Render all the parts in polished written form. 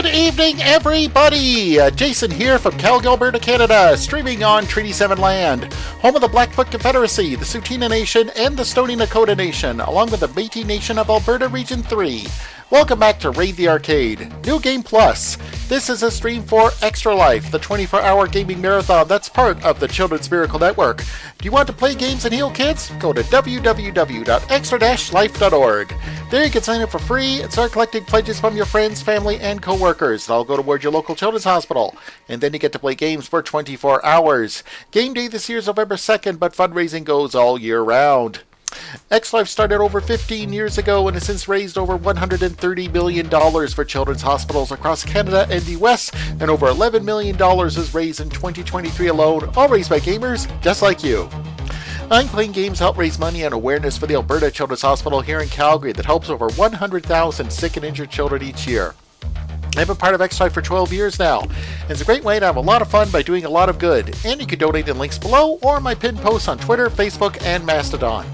Good evening, everybody! Jason here from Calgary, Alberta, Canada, streaming on Treaty 7 land, home of the Blackfoot Confederacy, the Tsuu Nation, and the Stoney Nakoda Nation, along with the Métis Nation of Alberta Region 3. Welcome back to Raid the Arcade, New Game Plus. This is a stream for Extra Life, the 24-hour gaming marathon that's part of the Children's Miracle Network. Do you want to play games and heal kids? Go to www.extra-life.org. There you can sign up for free and start collecting pledges from your friends, family, and co-workers. They'll go towards your local children's hospital. And then you get to play games for 24 hours. Game day this year is November 2nd, but fundraising goes all year round. X-Life started over 15 years ago and has since raised over $130 million for children's hospitals across Canada and the US, and over $11 million is raised in 2023 alone, all raised by gamers just like you. I'm playing games to help raise money and awareness for the Alberta Children's Hospital here in Calgary that helps over 100,000 sick and injured children each year. I've been part of X-Life for 12 years now, and it's a great way to have a lot of fun by doing a lot of good, and you can donate in links below or my pinned posts on Twitter, Facebook, and Mastodon.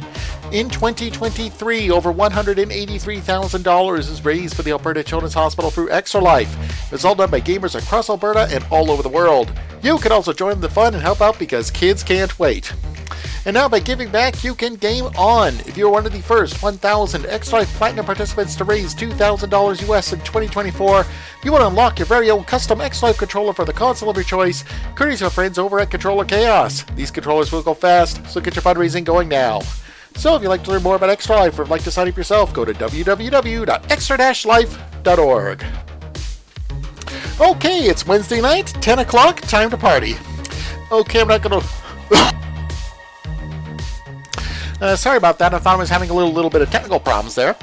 In 2023, over $183,000 is raised for the Alberta Children's Hospital through Extra Life. It's all done by gamers across Alberta and all over the world. You can also join the fun and help out because kids can't wait. And now by giving back, you can game on. If you're one of the first 1,000 Extra Life Platinum participants to raise $2,000 US in 2024, you will unlock your very own custom Extra Life controller for the console of your choice, courtesy of friends over at Controller Chaos. These controllers will go fast, so get your fundraising going now. So if you'd like to learn more about Extra Life or would like to sign up yourself, go to www.extra-life.org. Okay, it's Wednesday night, 10 o'clock, time to party. Okay, I'm not going to... sorry about that, I thought I was having a little bit of technical problems there.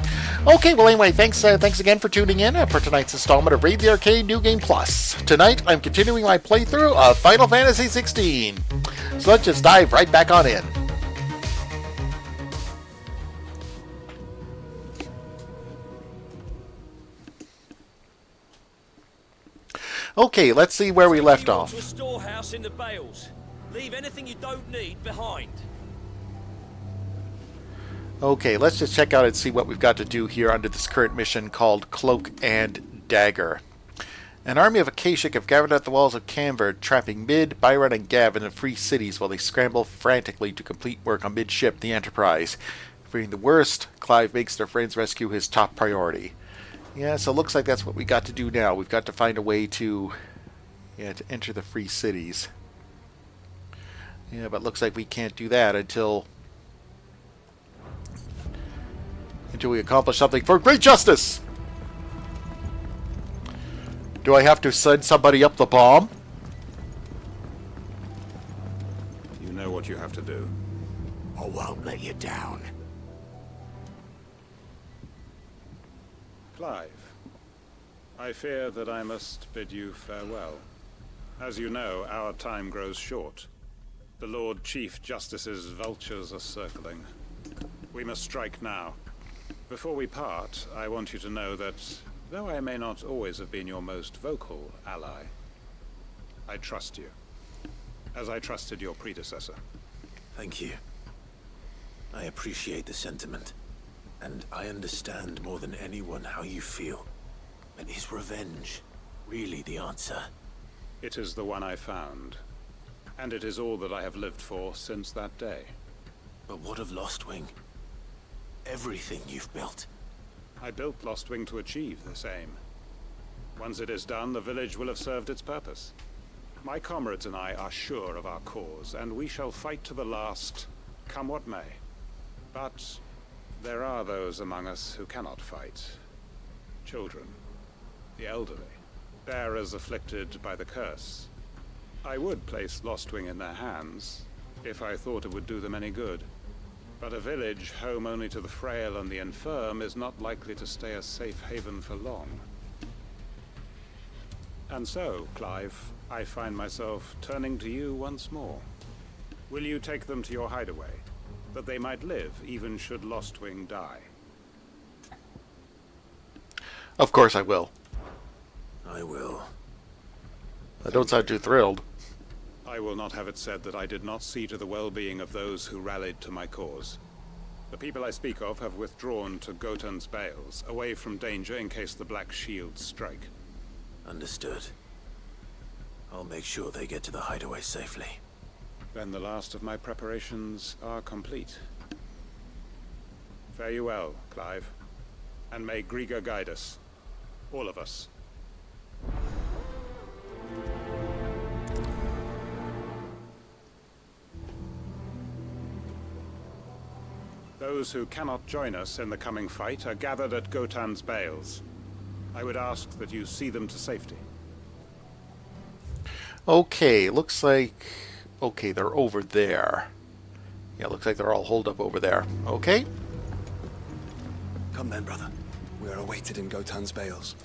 Okay, well anyway, thanks again for tuning in for tonight's installment of Raid the Arcade New Game Plus. Tonight, I'm continuing my playthrough of Final Fantasy XVI. So let's just dive right back on in. Okay, let's see where we left off. To a storehouse in the bales. Leave anything you don't need behind. Okay, let's just check out and see what we've got to do here under this current mission called Cloak and Dagger. An army of Akashic have gathered at the walls of Canver, trapping Mid, Byron, and Gavin in free cities while they scramble frantically to complete work on midship the Enterprise. Fearing the worst, Clive makes their friend's rescue his top priority. Yeah, so it looks like that's what we got to do now. We've got to find a way to enter the free cities. Yeah, but it looks like we can't do that until we accomplish something for great justice. Do I have to send somebody up the bomb? You know what you have to do. I won't let you down. Clive, I fear that I must bid you farewell. As you know, our time grows short. The Lord Chief Justice's vultures are circling. We must strike now. Before we part, I want you to know that, though I may not always have been your most vocal ally, I trust you, as I trusted your predecessor. Thank you. I appreciate the sentiment. And I understand more than anyone how you feel. But is revenge really the answer? It is the one I found. And it is all that I have lived for since that day. But what of Lostwing? Everything you've built. I built Lostwing to achieve this aim. Once it is done, the village will have served its purpose. My comrades and I are sure of our cause, and we shall fight to the last, come what may. But there are those among us who cannot fight. Children, the elderly, bearers afflicted by the curse. I would place Lostwing in their hands, if I thought it would do them any good. But a village home only to the frail and the infirm is not likely to stay a safe haven for long. And so, Clive, I find myself turning to you once more. Will you take them to your hideaway, that they might live even should Lostwing die? Of course I will. I will. I don't sound too thrilled. I will not have it said that I did not see to the well-being of those who rallied to my cause. The people I speak of have withdrawn to Gotan's Bales, away from danger in case the Black Shields strike. Understood. I'll make sure they get to the hideaway safely. Then the last of my preparations are complete. Fare you well, Clive. And may Grieger guide us. All of us. Those who cannot join us in the coming fight are gathered at Gotan's bales. I would ask that you see them to safety. Okay, looks like... Okay, they're over there. Yeah, looks like they're all holed up over there. Okay. Come then, brother. We are awaited in Gotan's bales.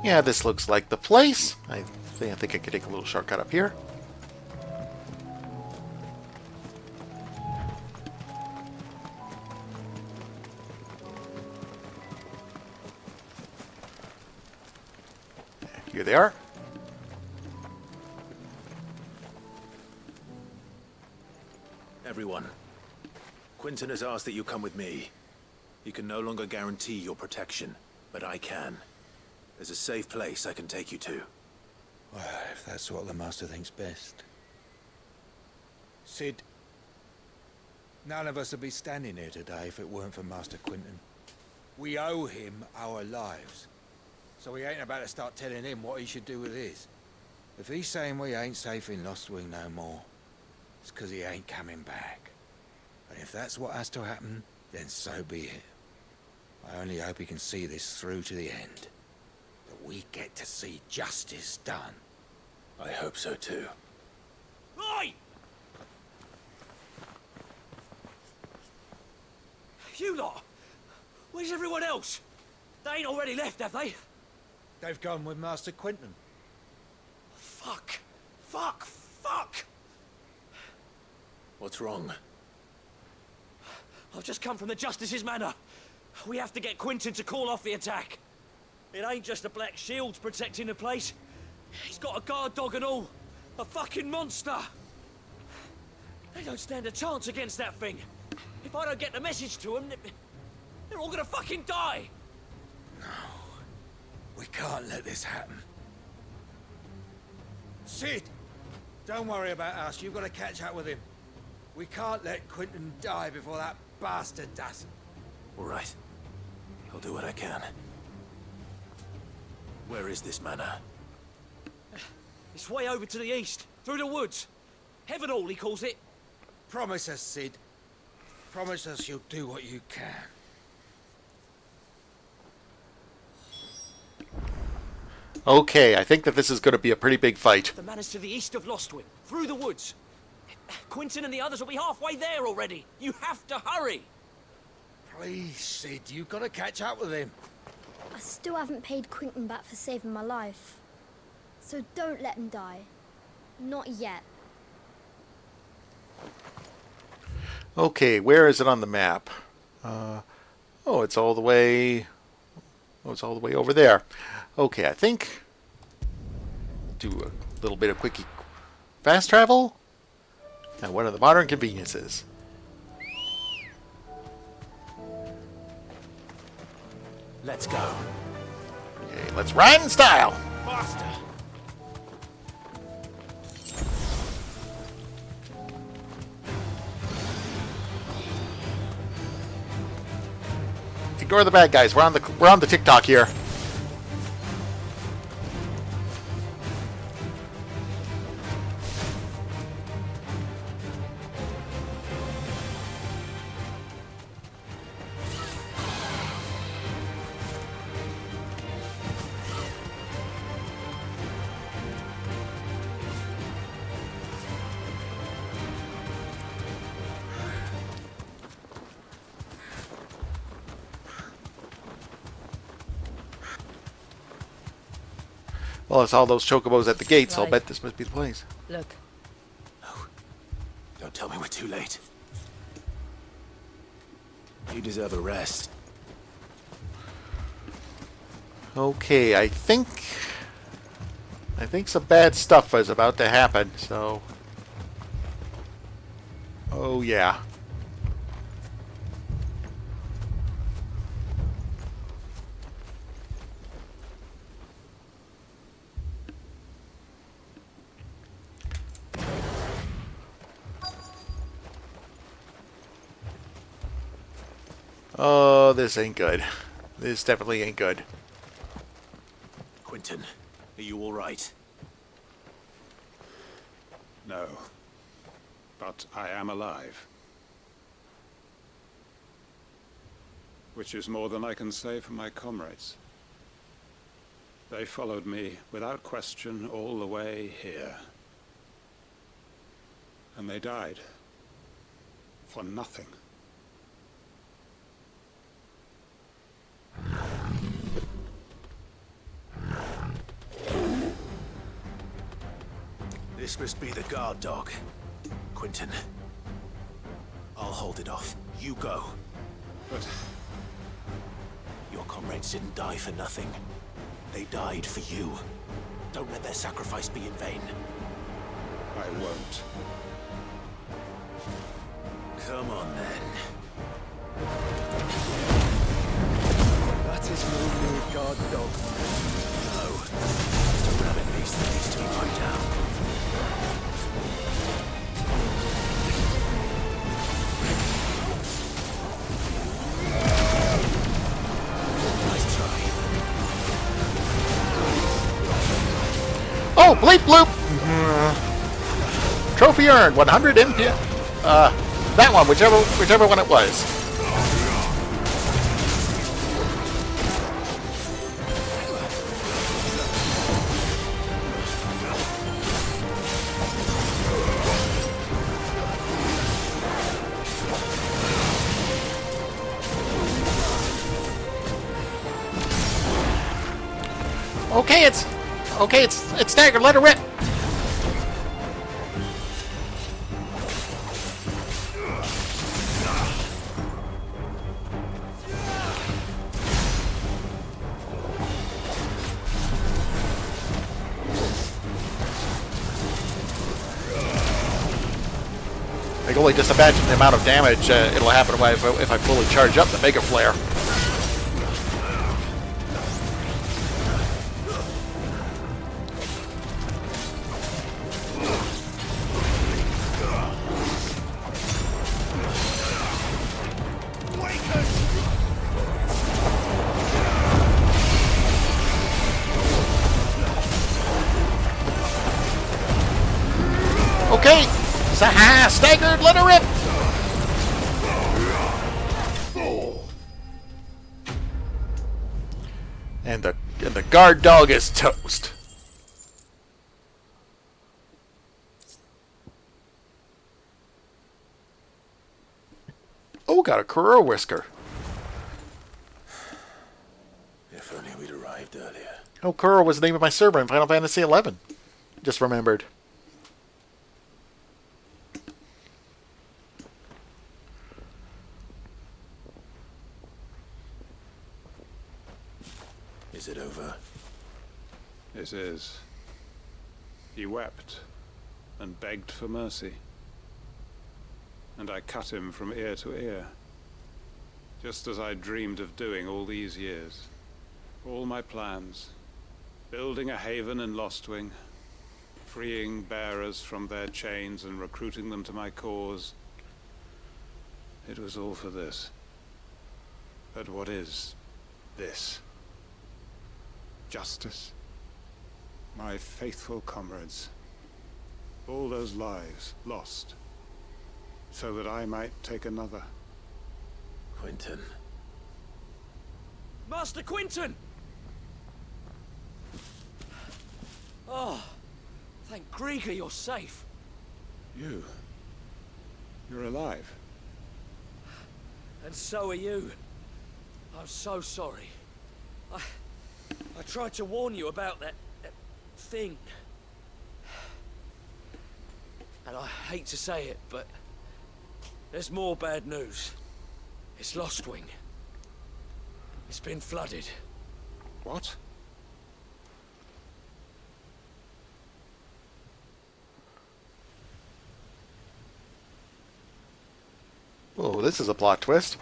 Yeah, this looks like the place. I think I could take a little shortcut up here. Here they are. Everyone, Quinton has asked that you come with me. He can no longer guarantee your protection, but I can. There's a safe place I can take you to. Well, if that's what the Master thinks best. Sid, none of us would be standing here today if it weren't for Master Quinton. We owe him our lives. So we ain't about to start telling him what he should do with his. If he's saying we ain't safe in Lostwing no more, it's 'cause he ain't coming back. And if that's what has to happen, then so be it. I only hope he can see this through to the end. That we get to see justice done. I hope so too. Oi! You lot! Where's everyone else? They ain't already left, have they? They've gone with Master Quinton. Fuck! Fuck! Fuck! What's wrong? I've just come from the Justice's manor. We have to get Quinton to call off the attack. It ain't just the Black Shields protecting the place. He's got a guard dog and all. A fucking monster. They don't stand a chance against that thing. If I don't get the message to them, they're all gonna fucking die. We can't let this happen. Sid! Don't worry about us. You've got to catch up with him. We can't let Quinton die before that bastard does. All right. I'll do what I can. Where is this manor? It's way over to the east, through the woods. Heaven Hall, he calls it. Promise us, Sid. Promise us you'll do what you can. Okay, I think that this is going to be a pretty big fight. The manor's to the east of Lostwing, through the woods. Quinton and the others will be halfway there already. You have to hurry. Please, Sid, you've got to catch up with him. I still haven't paid Quinton back for saving my life. So don't let him die. Not yet. Okay, where is it on the map? Oh, it's all the way... Oh, it's all the way over there. Okay, I think... Do a little bit of quickie fast travel. And one of the modern conveniences. Let's go. Okay, let's ride in style. Faster. Ignore the bad guys. We're on the TikTok here. Well, it's all those chocobos at the gates, so I'll Right. bet this must be the place. Look, Don't tell me we're too late. You deserve a rest. Okay, I think some bad stuff is about to happen, so... Oh, yeah. Oh, this ain't good. This definitely ain't good. Quentin, are you all right? No. But I am alive. Which is more than I can say for my comrades. They followed me without question all the way here. And they died. For nothing. This must be the guard dog. Quentin. I'll hold it off. You go. But Your comrades didn't die for nothing. They died for you. Don't let their sacrifice be in vain. I won't. Come on, then. That is no mere guard dog. No. Just a rabbit beast that needs to be put down. Nice try. Oh, bleep bloop! Trophy earned, 100 MP. That one, whichever one it was. Okay, it's staggered. Let her rip. I can only just imagine the amount of damage it'll happen if I fully charge up the Mega Flare. Okay, Saha, staggered, let her rip. And the guard dog is toast. Oh, got a Kuro whisker. If only we'd arrived earlier. Oh, Kuro was the name of my server in Final Fantasy XI. Just remembered. Is it over? It is. He wept and begged for mercy. And I cut him from ear to ear. Just as I dreamed of doing all these years. All my plans. Building a haven in Lostwing. Freeing bearers from their chains and recruiting them to my cause. It was all for this. But what is this? Justice? My faithful comrades. All those lives lost. So that I might take another. Quentin. Master Quinton! Oh, thank Grieger you're safe. You're alive. And so are you. I'm so sorry. I tried to warn you about that thing. And I hate to say it, but there's more bad news. It's Lost Wing. It's been flooded. What? Oh, this is a plot twist.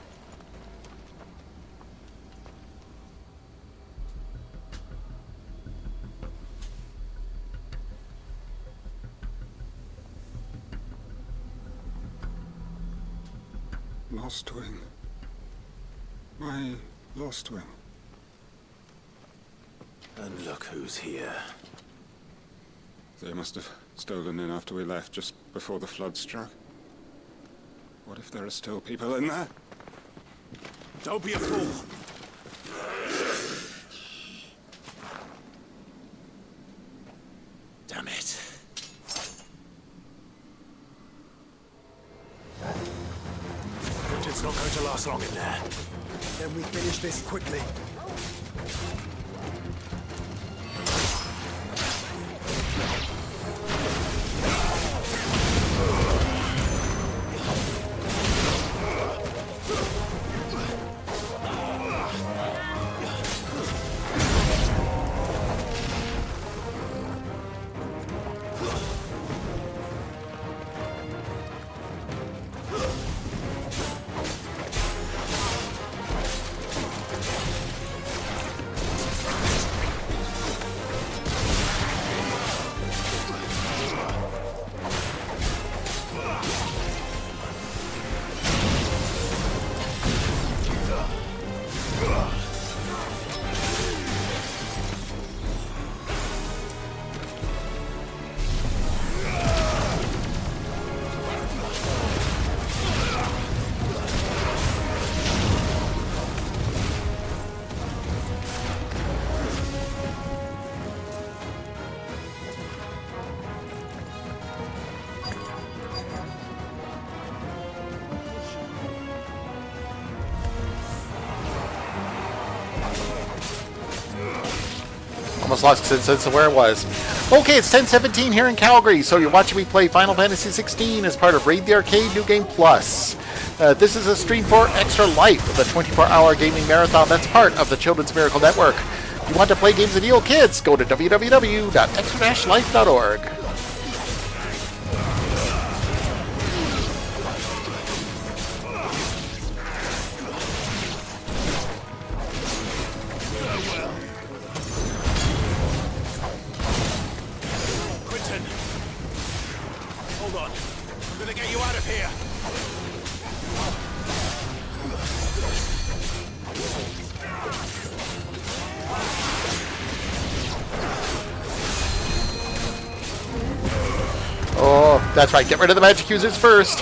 Lost Wing. My Lost Wing. And look who's here. They must have stolen in after we left, just before the flood struck. What if there are still people in there? Don't be a fool! Damn it. It's not going to last long in there. Then we finish this quickly. Almost lost sense of where it was. Okay, it's 10:17 here in Calgary, so you're watching me play Final Fantasy XVI as part of Raid the Arcade New Game Plus. This is a stream for Extra Life, the 24-hour gaming marathon that's part of the Children's Miracle Network. If you want to play games with your kids, go to www.extra-life.org. Oh, that's right. Get rid of the magic users first.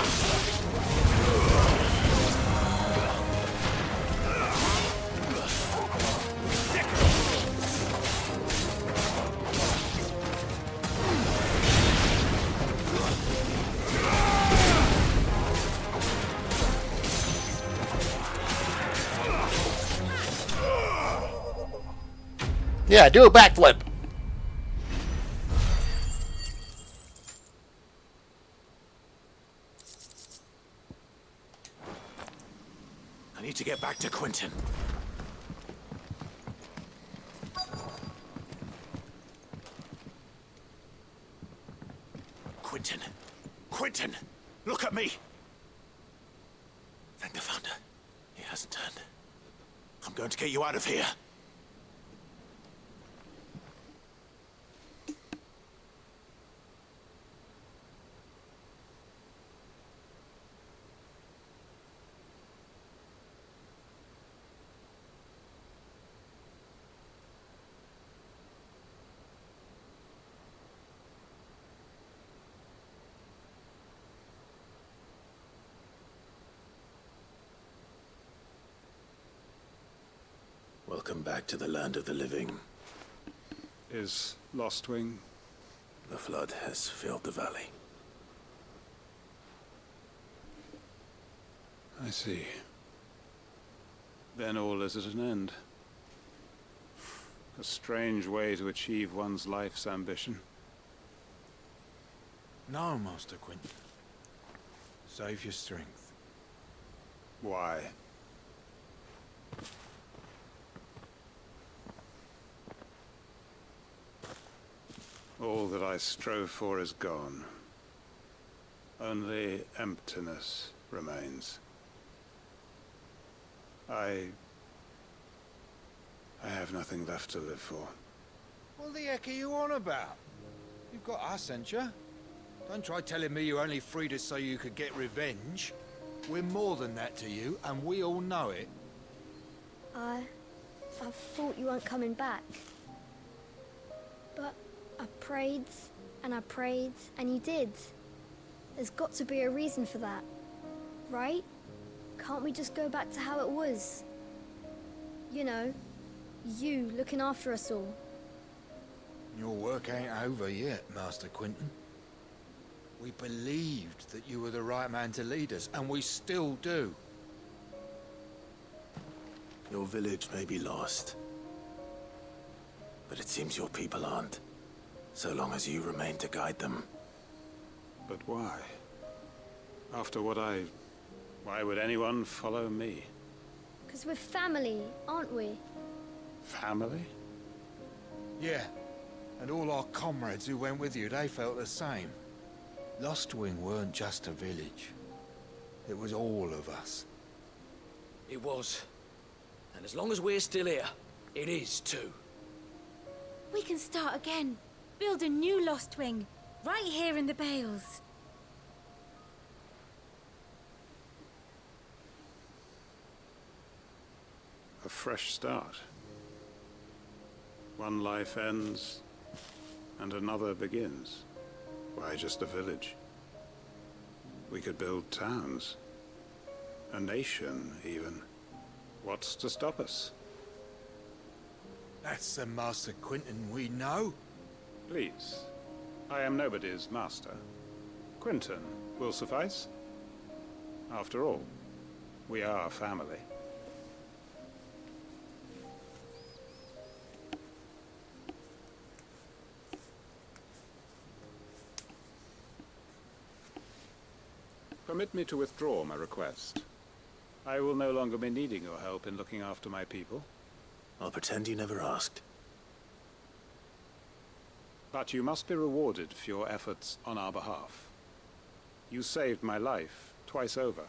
Yeah, do a backflip. I need to get back to Quentin. Quentin! Quentin! Look at me! Thank the founder. He hasn't turned. I'm going to get you out of here. Welcome back to the land of the living. Is Lost Wing? The flood has filled the valley. I see. Then all is at an end. A strange way to achieve one's life's ambition. No, Master Quinton. Save your strength. Why? All that I strove for is gone. Only emptiness remains. I have nothing left to live for. What the heck are you on about? You've got us, ain't you? Don't try telling me you only freed us so you could get revenge. We're more than that to you, and we all know it. I thought you weren't coming back. But I prayed, and you did. There's got to be a reason for that, right? Can't we just go back to how it was? You know, you looking after us all. Your work ain't over yet, Master Quinton. We believed that you were the right man to lead us, and we still do. Your village may be lost, but it seems your people aren't, so long as you remain to guide them. But why? After what why would anyone follow me? 'Cause we're family, aren't we? Family? Yeah, and all our comrades who went with you, they felt the same. Lostwing weren't just a village. It was all of us. It was. And as long as we're still here, it is too. We can start again. Build a new Lost Wing. Right here in the Bales. A fresh start. One life ends, and another begins. Why just a village? We could build towns. A nation, even. What's to stop us? That's the Master Quinton we know. Please. I am nobody's master. Quinton will suffice. After all, we are family. Permit me to withdraw my request. I will no longer be needing your help in looking after my people. I'll pretend you never asked. But you must be rewarded for your efforts on our behalf. You saved my life twice over.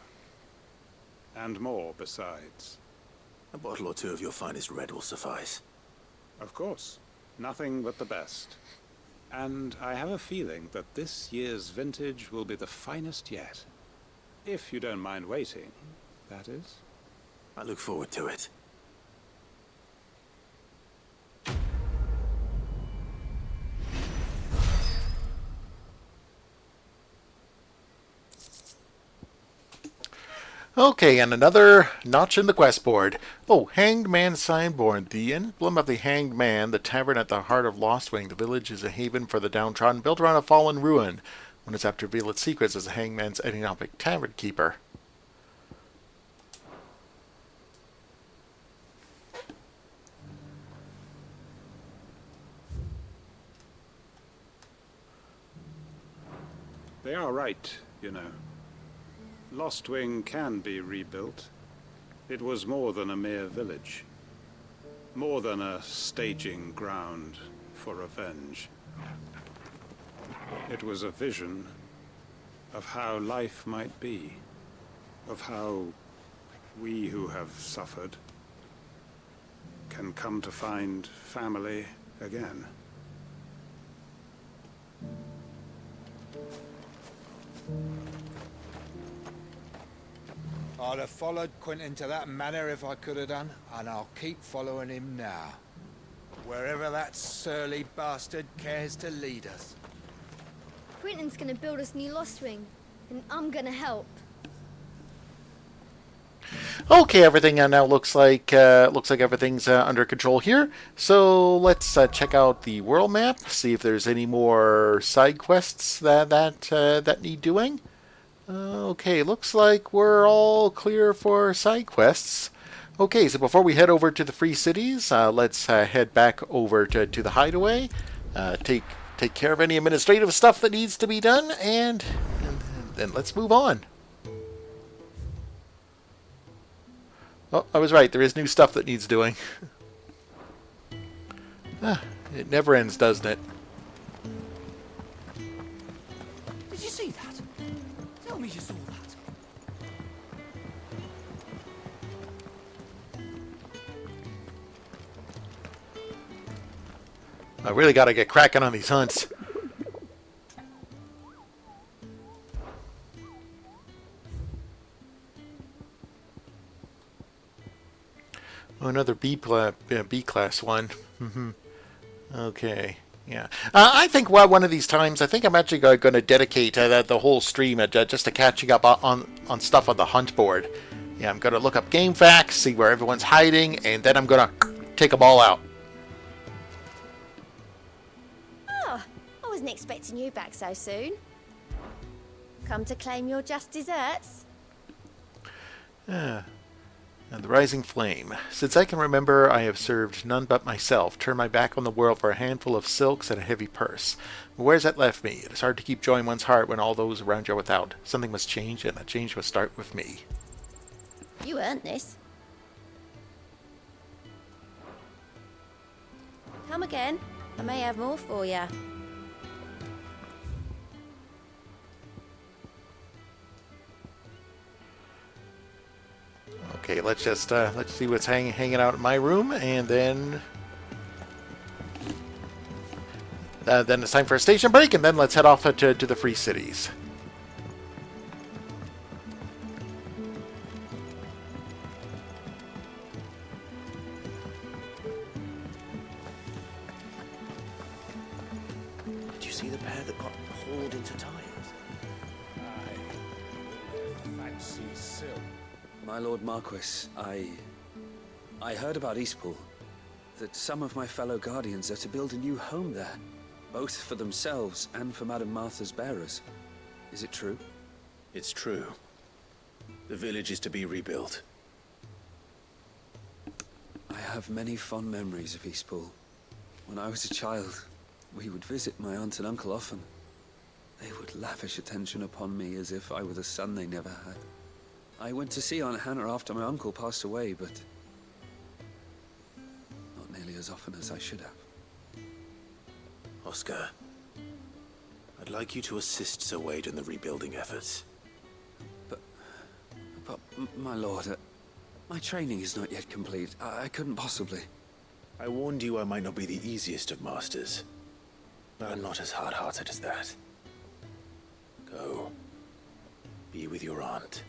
And more besides. A bottle or two of your finest red will suffice. Of course. Nothing but the best. And I have a feeling that this year's vintage will be the finest yet. If you don't mind waiting, that is. I look forward to it. Okay, and another notch in the quest board. Oh, Hanged Man signboard. The emblem of the Hanged Man, the tavern at the heart of Lostwing. The village is a haven for the downtrodden, built around a fallen ruin. One is apt to reveal its secrets as a Hanged Man's enigmatic tavern keeper. They are right, you know. Lostwing can be rebuilt. It was more than a mere village. More than a staging ground for revenge. It was a vision of how life might be. Of how we who have suffered can come to find family again. I'd have followed Quinton to that manor if I could have done, and I'll keep following him now. Wherever that surly bastard cares to lead us. Quinton's gonna build us new Lostwing, and I'm gonna help. Okay, everything now looks like everything's under control here. So let's check out the world map, see if there's any more side quests that need doing. Okay, looks like we're all clear for side quests. Okay, so before we head over to the Free Cities, let's head back over to the Hideaway, take care of any administrative stuff that needs to be done, and then let's move on. Oh, I was right. There is new stuff that needs doing. It never ends, doesn't it? Did you see that? Tell me you saw that. I really got to get cracking on these hunts. Oh, another B class one. Okay, yeah. I think one of these times, I think I'm actually going to dedicate the whole stream just to catching up on stuff on the hunt board. Yeah, I'm going to look up game facts, see where everyone's hiding, and then I'm going to take them all out. Oh, I wasn't expecting you back so soon. Come to claim your just desserts? And the rising flame. Since I can remember, I have served none but myself, turned my back on the world for a handful of silks and a heavy purse. But where's that left me? It is hard to keep joy in one's heart when all those around you are without. Something must change, and that change must start with me. You earned this. Come again. I may have more for you. Okay, let's see what's hanging out in my room, and then it's time for a station break, and then let's head off to the Free Cities. Did you see the pair that got hauled into tires? Fancy silk. My Lord Marquis, I heard about Eastpool. That some of my fellow guardians are to build a new home there. Both for themselves and for Madame Martha's bearers. Is it true? It's true. The village is to be rebuilt. I have many fond memories of Eastpool. When I was a child, we would visit my aunt and uncle often. They would lavish attention upon me as if I were the son they never had. I went to see Aunt Hannah after my uncle passed away, but not nearly as often as I should have. Oscar, I'd like you to assist Sir Wade in the rebuilding efforts. But my lord, my training is not yet complete. I couldn't possibly. I warned you I might not be the easiest of masters, but I'm not as hard-hearted as that. Go. Be with your aunt.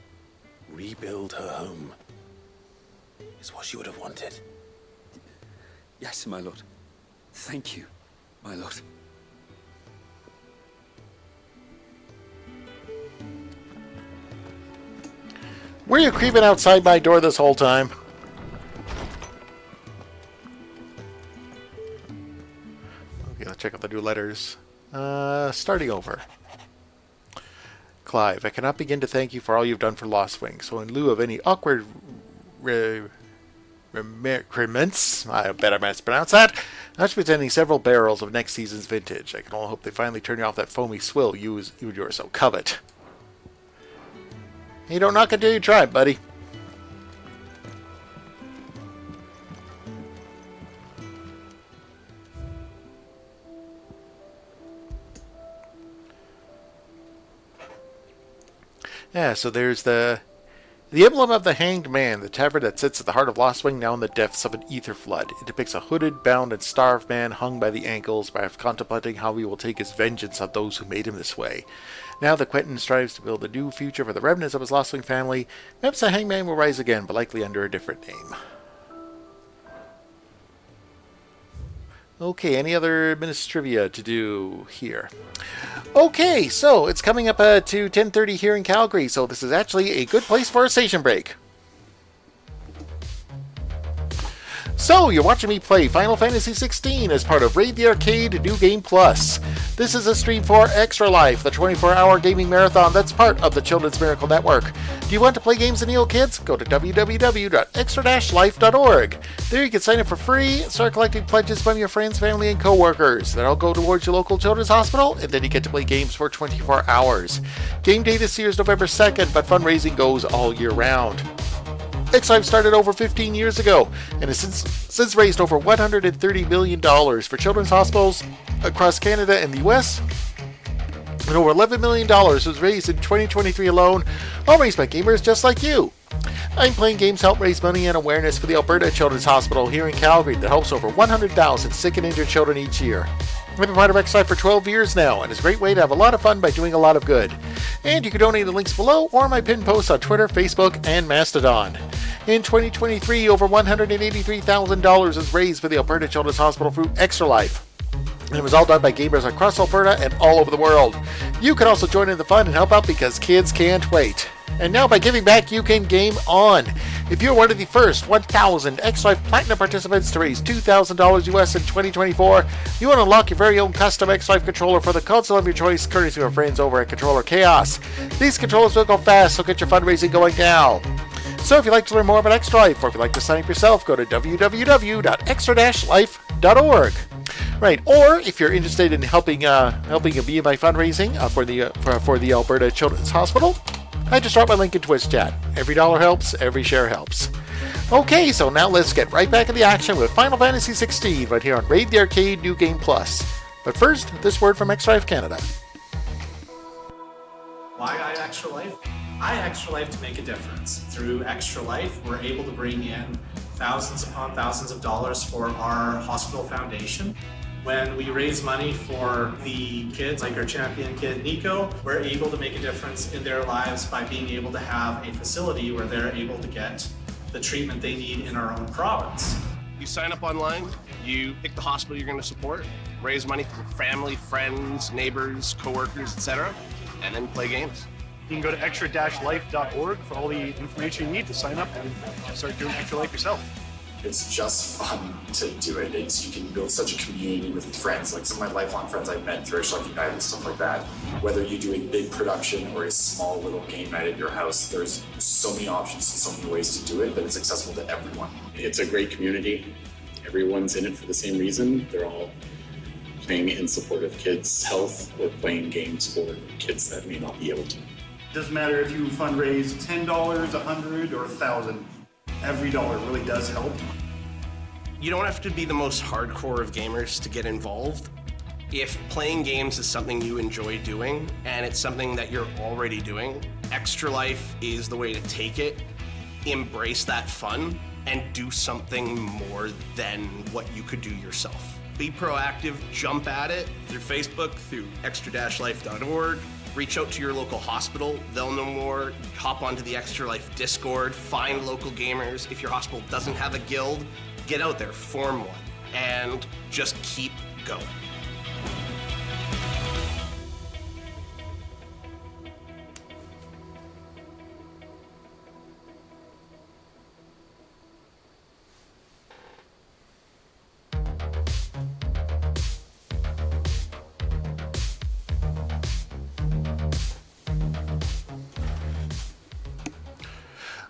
Rebuild her home. Is what she would have wanted. Yes, my lord. Thank you, my lord. Were you creeping outside my door this whole time? Okay, let's check out the new letters. Starting over. Clive, I cannot begin to thank you for all you've done for Lost Wing, so in lieu of any awkward remits, I bet I mispronounced that, I should be sending several barrels of next season's vintage. I can only hope they finally turn you off that foamy swill you and so covet. You don't knock until you try, buddy. Yeah, so there's the emblem of the Hanged Man, the tavern that sits at the heart of Lost Wing, now in the depths of an ether flood. It depicts a hooded, bound, and starved man hung by the ankles, by contemplating how he will take his vengeance on those who made him this way. Now that Quentin strives to build a new future for the remnants of his Lost Wing family, perhaps the Hanged Man will rise again, but likely under a different name. Okay, any other administrivia to do here? Okay, so it's coming up to 10:30 here in Calgary, so this is actually a good place for a station break. So, you're watching me play Final Fantasy XVI as part of Raid the Arcade New Game Plus. This is a stream for Extra Life, the 24-hour gaming marathon that's part of the Children's Miracle Network. Do you want to play games and heal kids? Go to www.extra-life.org. There you can sign up for free and start collecting pledges from your friends, family, and co-workers. That'll go towards your local children's hospital, and then you get to play games for 24 hours. Game day this year is November 2nd, but fundraising goes all year round. X-Life started over 15 years ago and has since raised over $130 million for children's hospitals across Canada and the US, and over $11 million was raised in 2023 alone, all raised by gamers just like you. I'm Playing Games help raise money and awareness for the Alberta Children's Hospital here in Calgary that helps over 100,000 sick and injured children each year. I've been part of X-Life for 12 years now, and it's a great way to have a lot of fun by doing a lot of good. And you can donate the links below or my pinned posts on Twitter, Facebook, and Mastodon. In 2023, over $183,000 was raised for the Alberta Children's Hospital through Extra Life. And it was all done by gamers across Alberta and all over the world. You can also join in the fun and help out because kids can't wait. And now by giving back, you can game on. If you're one of the first 1,000 X-Life Platinum participants to raise $2,000 US in 2024, you want to unlock your very own custom X-Life controller for the console of your choice, courtesy of our friends over at Controller Chaos. These controllers will go fast, so get your fundraising going now. So if you'd like to learn more about Extra Life, or if you'd like to sign up yourself, go to www.extra-life.org. Right, or if you're interested in helping be in my fundraising for the Alberta Children's Hospital, I just dropped my link in Twitch chat. Every dollar helps, every share helps. Okay, so now let's get right back in the action with Final Fantasy XVI right here on Raid the Arcade New Game Plus. But first, this word from Extra Life Canada. Why I Extra Life? I Extra Life to make a difference. Through Extra Life, we're able to bring in thousands upon thousands of dollars for our hospital foundation. When we raise money for the kids, like our champion kid Nico, we're able to make a difference in their lives by being able to have a facility where they're able to get the treatment they need in our own province. You sign up online, you pick the hospital you're going to support, raise money for family, friends, neighbors, coworkers, etc., and then play games. You can go to extra-life.org for all the information you need to sign up and start doing Extra Life yourself. It's just fun to do it. You can build such a community with friends. Like some of my lifelong friends I've met through Shark United and stuff like that. Whether you do a big production or a small little game night at your house, there's so many options and so many ways to do it that it's accessible to everyone. It's a great community. Everyone's in it for the same reason. They're all playing in support of kids' health or playing games for kids that may not be able to. Doesn't matter if you fundraise $10, $100, or $1,000. Every dollar really does help. You don't have to be the most hardcore of gamers to get involved. If playing games is something you enjoy doing, and it's something that you're already doing, Extra Life is the way to take it, embrace that fun, and do something more than what you could do yourself. Be proactive, jump at it through Facebook, through extra-life.org. Reach out to your local hospital, they'll know more. Hop onto the Extra Life Discord, find local gamers. If your hospital doesn't have a guild, get out there, form one, and just keep going.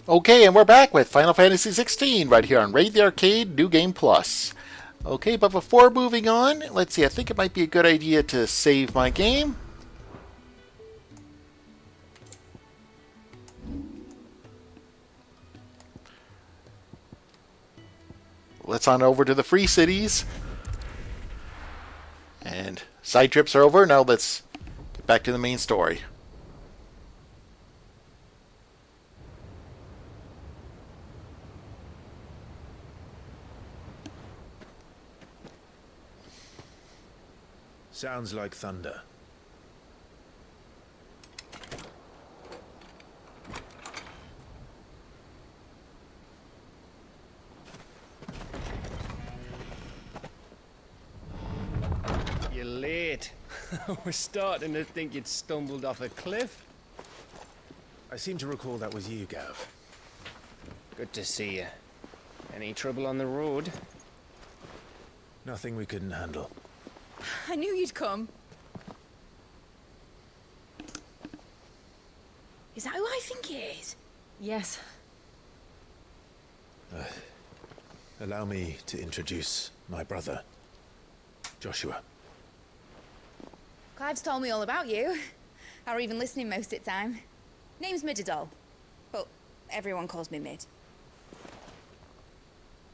Okay, and we're back with Final Fantasy XVI right here on Raid the Arcade New Game Plus. Okay, but before moving on, let's see, I think it might be a good idea to save my game. Let's on over to the free cities. And side trips are over, now let's get back to the main story. Sounds like thunder. You're late. We're starting to think you'd stumbled off a cliff. I seem to recall that was you, Gav. Good to see you. Any trouble on the road? Nothing we couldn't handle. I knew you'd come. Is that who I think it is? Yes. Allow me to introduce my brother, Joshua. Clive's told me all about you. Or even listening most of the time. Name's Midadol, but everyone calls me Mid.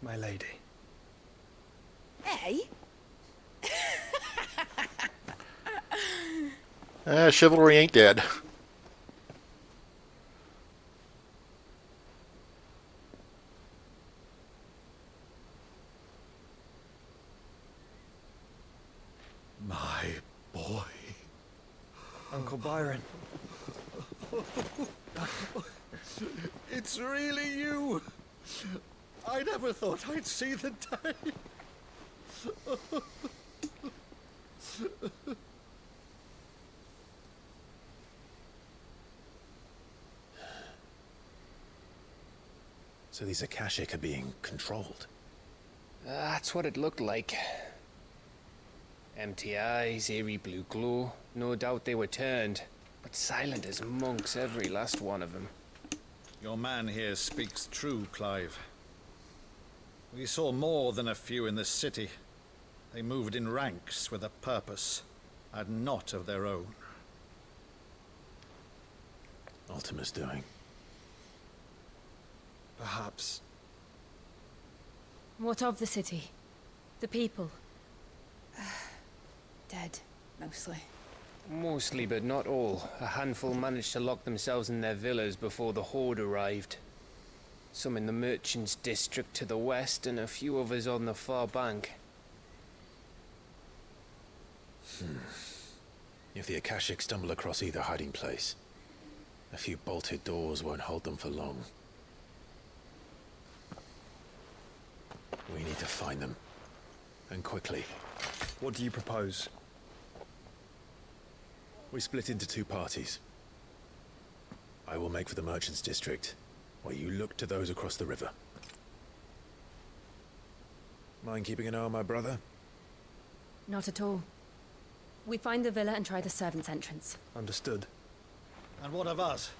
My lady. Hey? Chivalry ain't dead. My boy. Uncle Byron. It's really you. I never thought I'd see the day. So these Akashic are being controlled? That's what it looked like. Empty eyes, eerie blue glow. No doubt they were turned, but silent as monks, every last one of them. Your man here speaks true, Clive. We saw more than a few in the city. They moved in ranks with a purpose, and not of their own. Ultima's doing. Perhaps. What of the city? The people? Dead, mostly. Mostly, but not all. A handful managed to lock themselves in their villas before the Horde arrived. Some in the merchants' district to the west, and a few others on the far bank. If the Akashic stumble across either hiding place, a few bolted doors won't hold them for long. We need to find them. And quickly. What do you propose? We split into two parties. I will make for the merchants' district, while you look to those across the river. Mind keeping an eye on my brother? Not at all. We find the villa and try the servants' entrance. Understood. And what of us?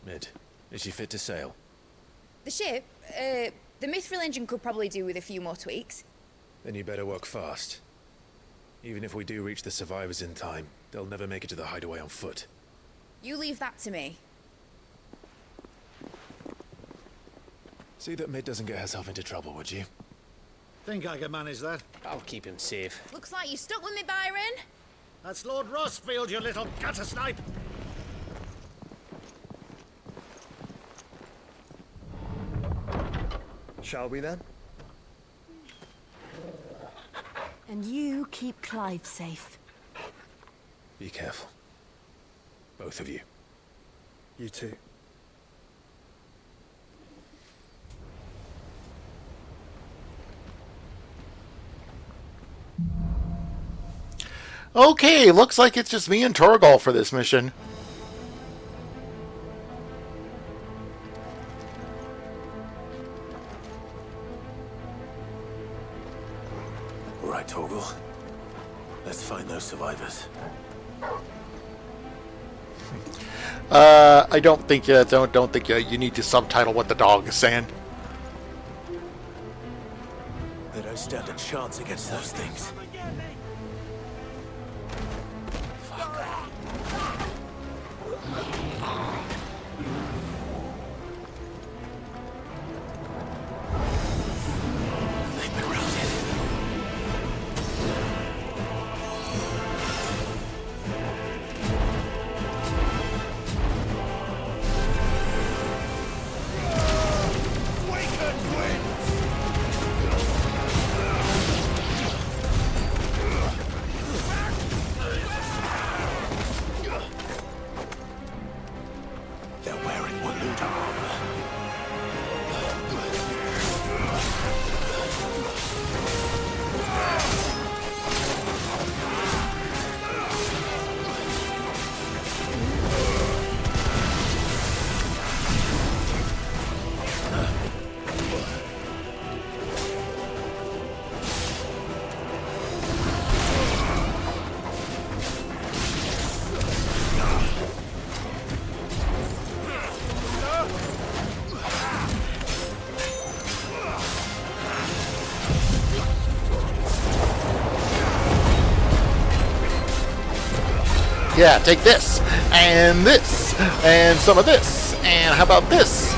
Mid, is she fit to sail? The ship, the mithril engine could probably do with a few more tweaks. Then you better work fast. Even if we do reach the survivors in time, they'll never make it to the hideaway on foot. You leave that to me. See that Mid doesn't get herself into trouble, would you? Think I can manage that? I'll keep him safe. Looks like you stuck with me, Byron. That's Lord Rossfield, you little gutter snipe! Shall we then? And you keep Clive safe. Be careful. Both of you. You too. Okay, looks like it's just me and Torgal for this mission. All right, Torgal. Let's find those survivors. I don't think you need to subtitle what the dog is saying. They don't stand a chance against those things. Yeah, take this, and some of this, and how about this?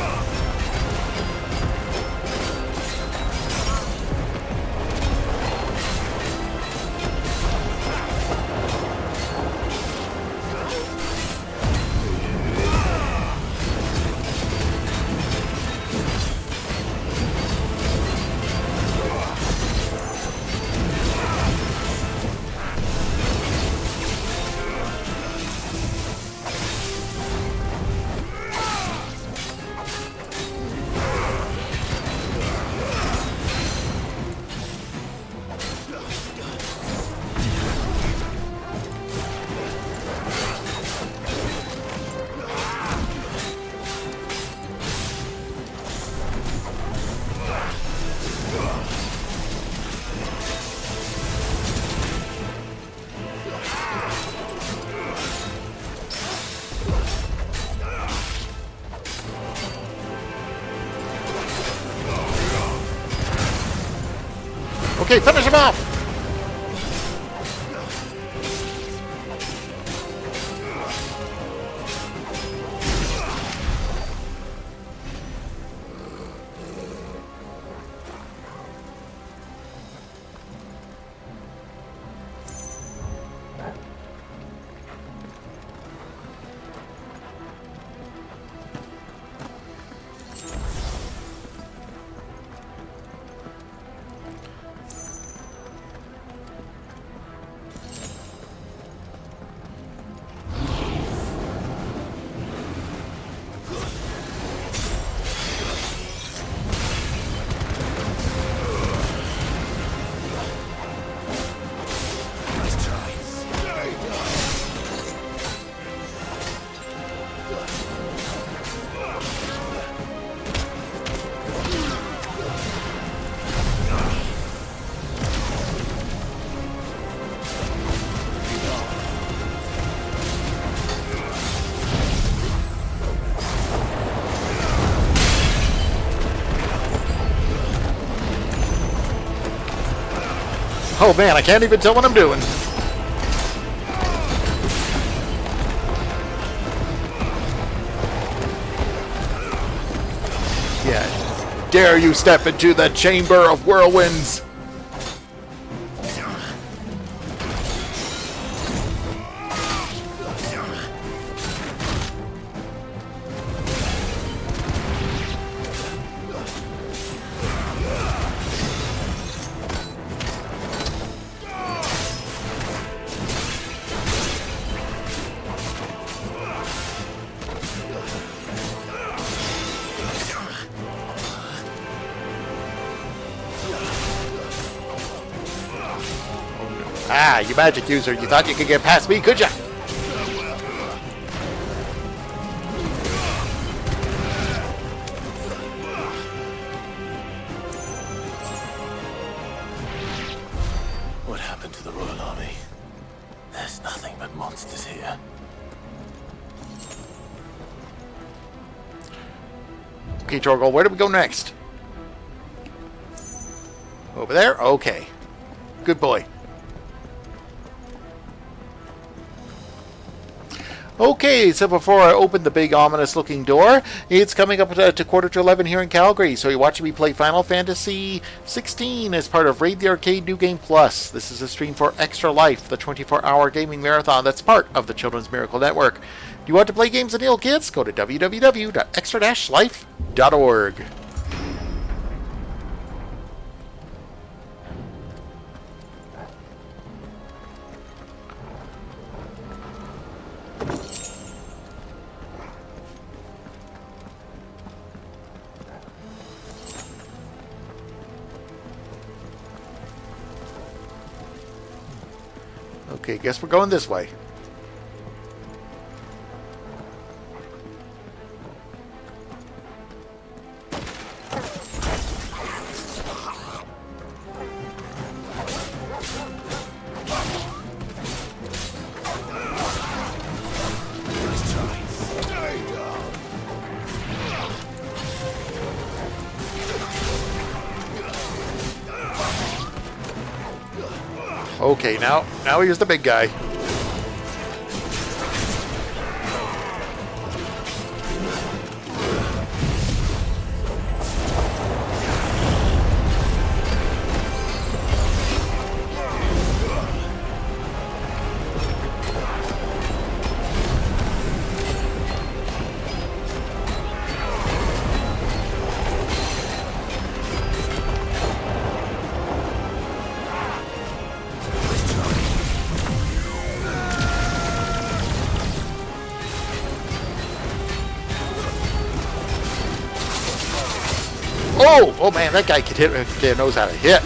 Okay, finish him off! Oh man, I can't even tell what I'm doing. Yeah. Dare you step into the chamber of whirlwinds? Ah, you magic user, you thought you could get past me, could ya? What happened to the Royal Army? There's nothing but monsters here. Okay, Torgal, where do we go next? Over there? Okay. Good boy. Okay, so before I open the big ominous looking door, it's coming up to quarter to 11 here in Calgary, so you're watching me play Final Fantasy XVI as part of Raid the Arcade New Game Plus. This is a stream for Extra Life, the 24-hour gaming marathon that's part of the Children's Miracle Network. Do you want to play games and heal kids? Go to www.extra-life.org. Okay, guess we're going this way. Okay, now here's the big guy. Oh man, that guy can hit. Knows how to hit.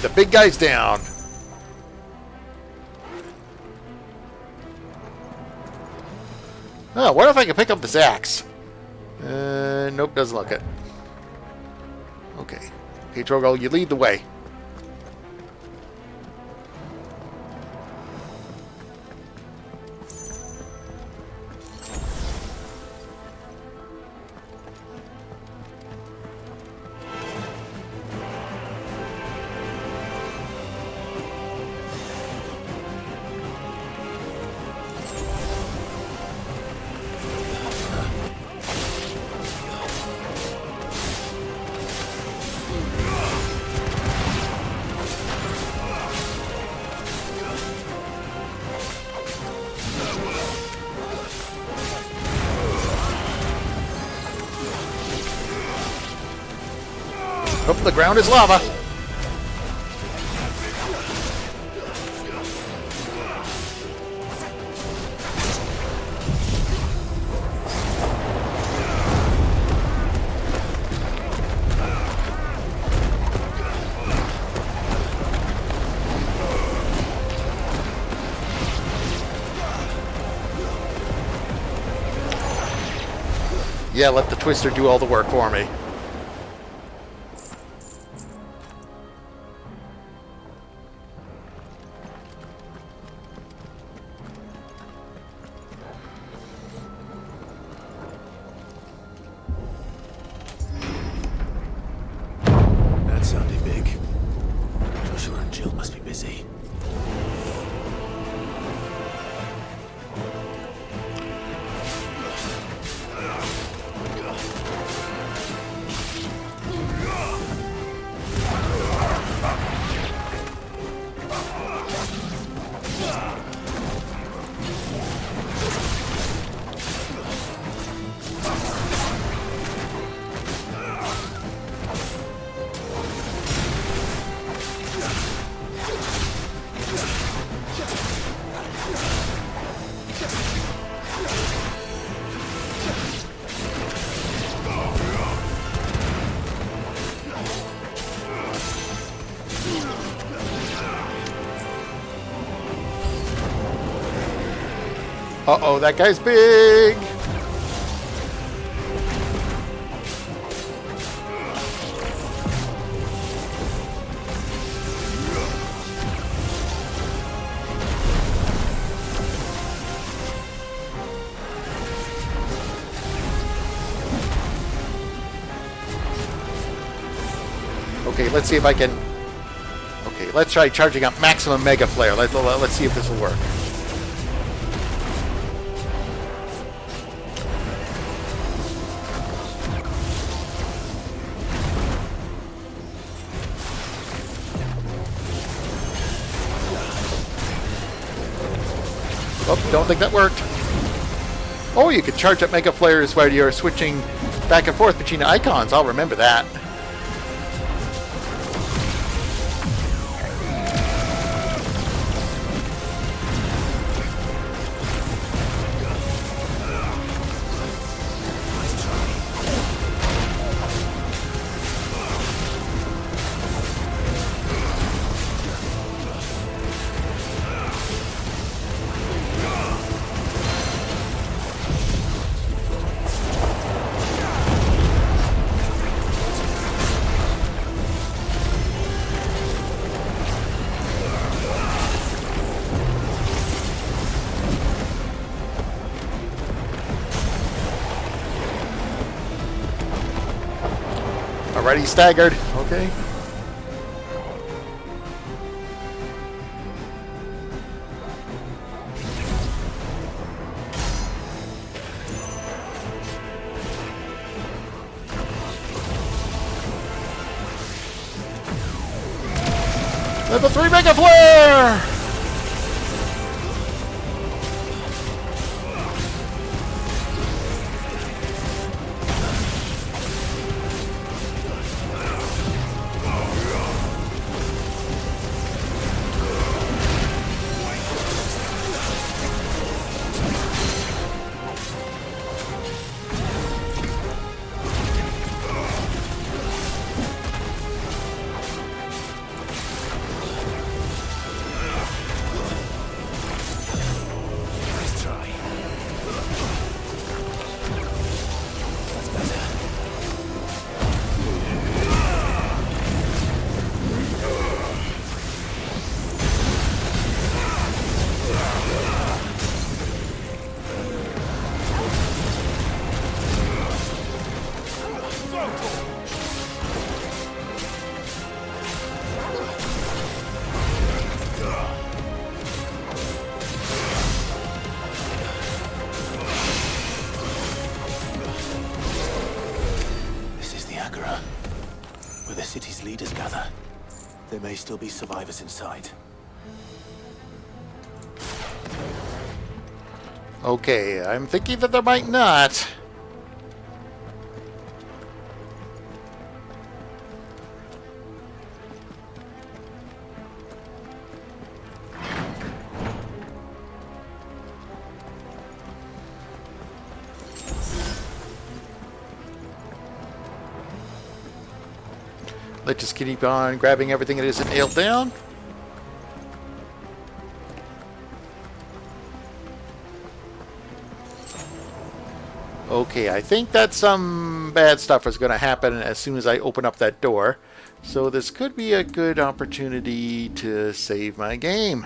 The big guy's down. Oh, what if I can pick up this axe? Nope, doesn't look it. Okay. Okay, Drogo, you lead the way. Oh, the ground is lava. Yeah, let the Twister do all the work for me. That sounded big. Joshua and Jill must be busy. Uh-oh, that guy's big! Okay, let's see if I can... Okay, let's try charging up maximum Mega Flare. Let's see if this will work. Oh, don't think that worked. Oh, you could charge up Mega Flares while you're switching back and forth between the icons. I'll remember that. Already staggered. Okay. Level 3 Mega Flare! city's leaders gather. There may still be survivors inside. Okay, I'm thinking that there might not. Let's just keep on grabbing everything that isn't nailed down. Okay, I think that some bad stuff is going to happen as soon as I open up that door. So this could be a good opportunity to save my game.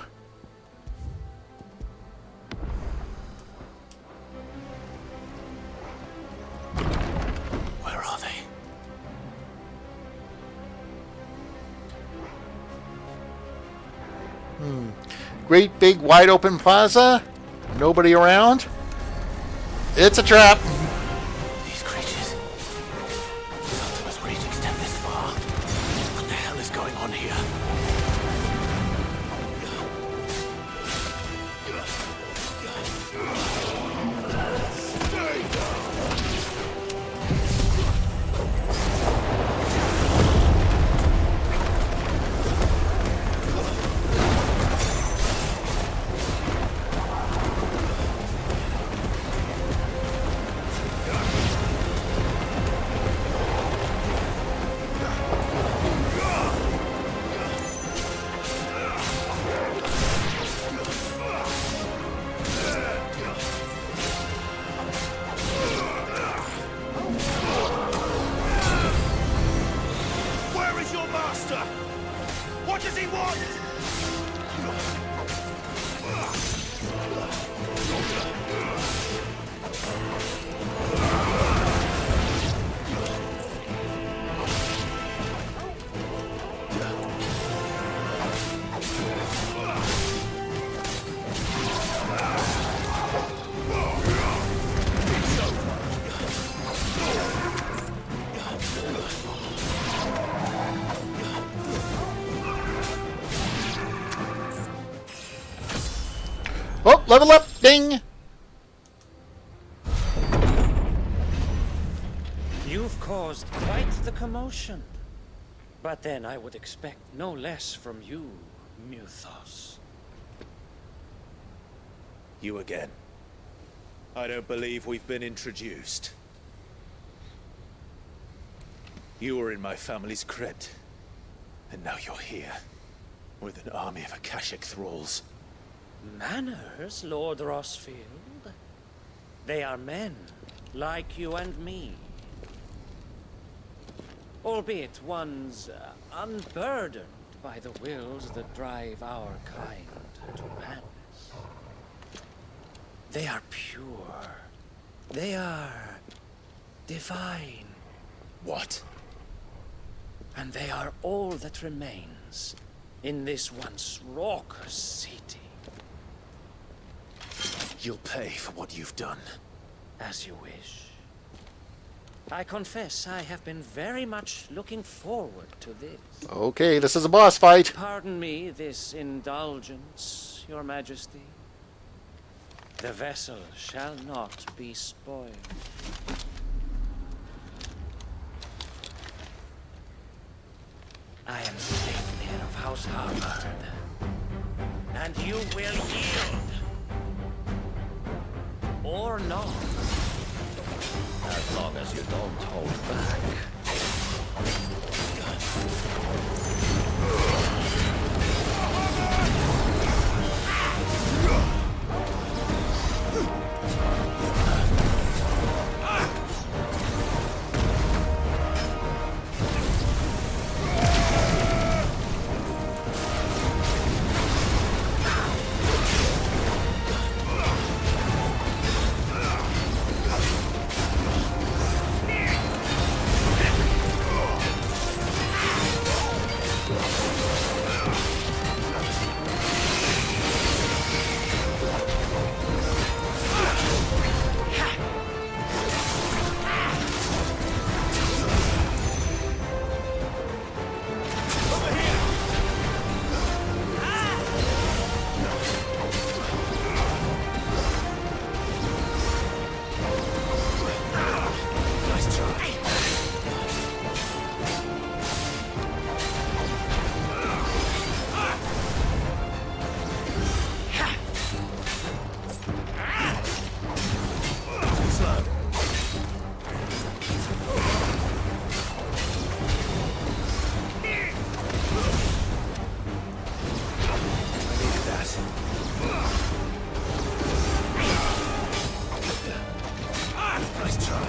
Where are they? Great big wide open plaza. Nobody around. It's a trap. These creatures. Ultima's reach extend this far. What the hell is going on here? Oh, level up! Ding! You've caused quite the commotion. But then I would expect no less from you, Muthos. You again. I don't believe we've been introduced. You were in my family's crypt. And now you're here. With an army of Akashic thralls. Manners, Lord Rossfield? They are men, like you and me. Albeit ones unburdened by the wills that drive our kind to madness. They are pure. They are divine. What? And they are all that remains in this once raucous city. You'll pay for what you've done. As you wish. I confess I have been very much looking forward to this. Okay, this is a boss fight. Pardon me this indulgence, Your Majesty. The vessel shall not be spoiled. I am Stoney of House Harvard, and you will yield. Or not. As long as you don't hold back.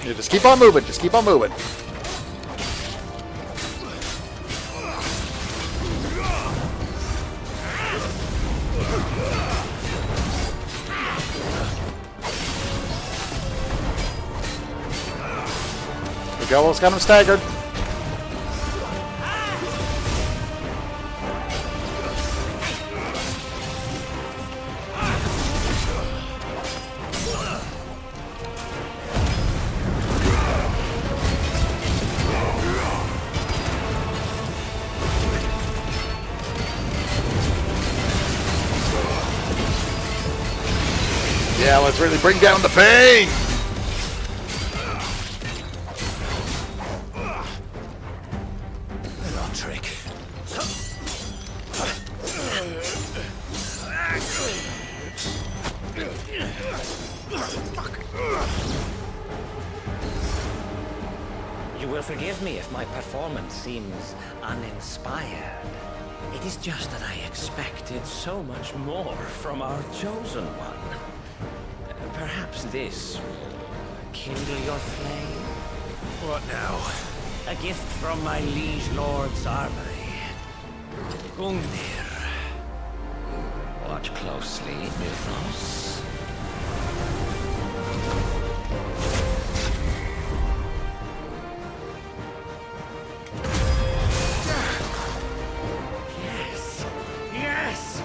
Yeah, just keep on moving. Just keep on moving. The Gallows got him staggered. Yeah, let's really bring down the pain! Little trick. You will forgive me if my performance seems uninspired. It is just that I expected so much more from our chosen one. Perhaps this will kindle your flame? What now? A gift from my liege lord's armory. Gungnir. Watch closely, Mythos. Yes! Yes!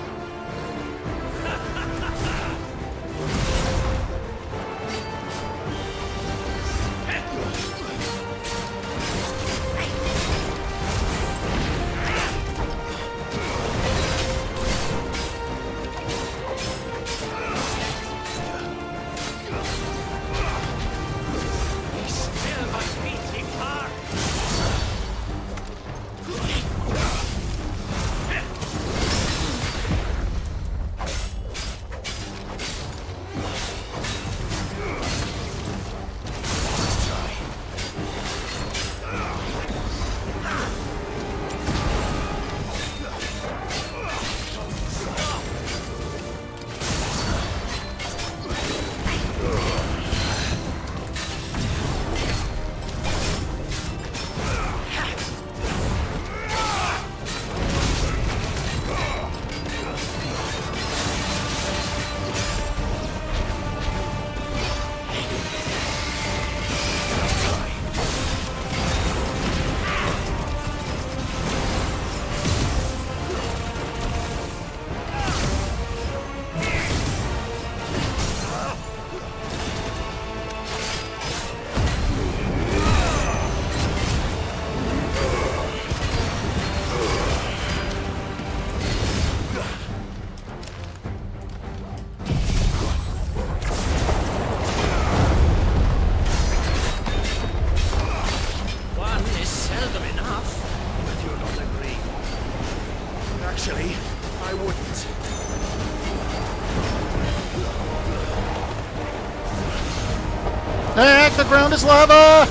Heck, the ground is lava!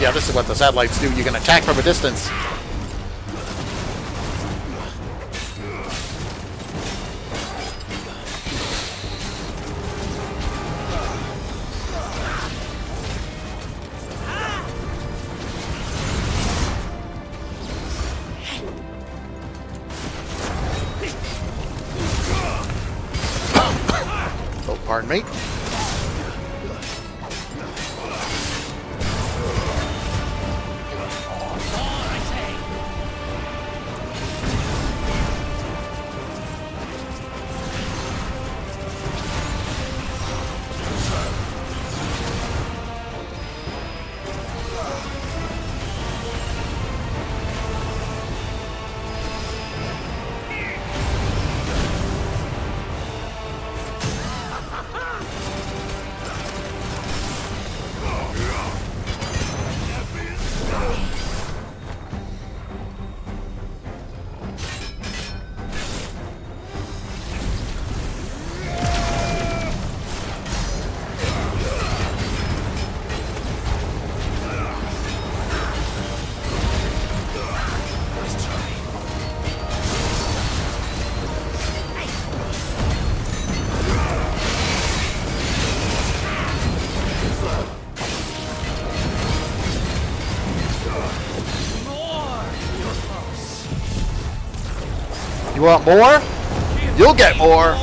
Yeah, this is what the satellites do. You can attack from a distance. Oh, pardon me. You want more? You'll get more.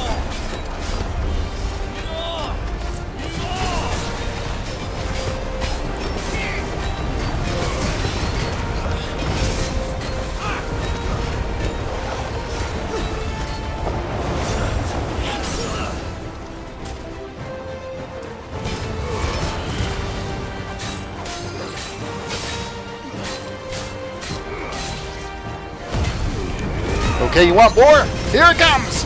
Okay, you want more? Here it comes!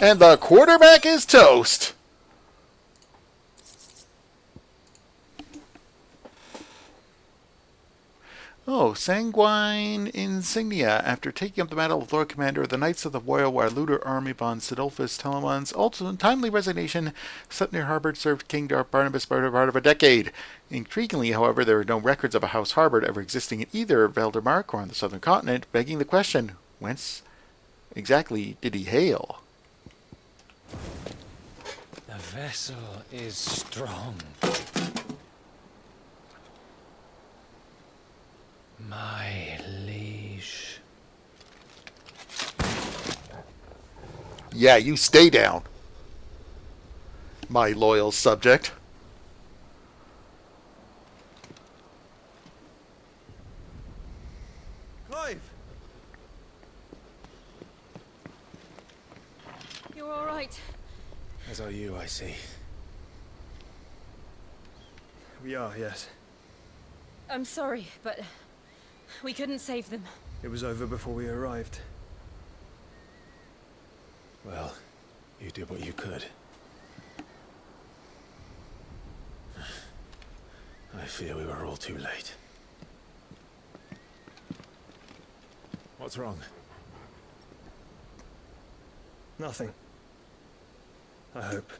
And the quarterback is toast. Oh, sanguine insignia. After taking up the mantle of Lord Commander, the Knights of the Royal Warluder Army von Sidolphus Telemon's ultimate timely resignation, Sleipnir Harbord served King Darth Barnabas for part of a decade. Intriguingly, however, there are no records of a House Harbord ever existing in either Veldermark or on the southern continent, begging the question, whence exactly did he hail? The vessel is strong. My liege. Yeah, you stay down, my loyal subject. Clive! You're all right. As are you, I see. We are, yes. I'm sorry, but we couldn't save them. It was over before we arrived. Well, you did what you could. I fear we were all too late. What's wrong? Nothing. I hope.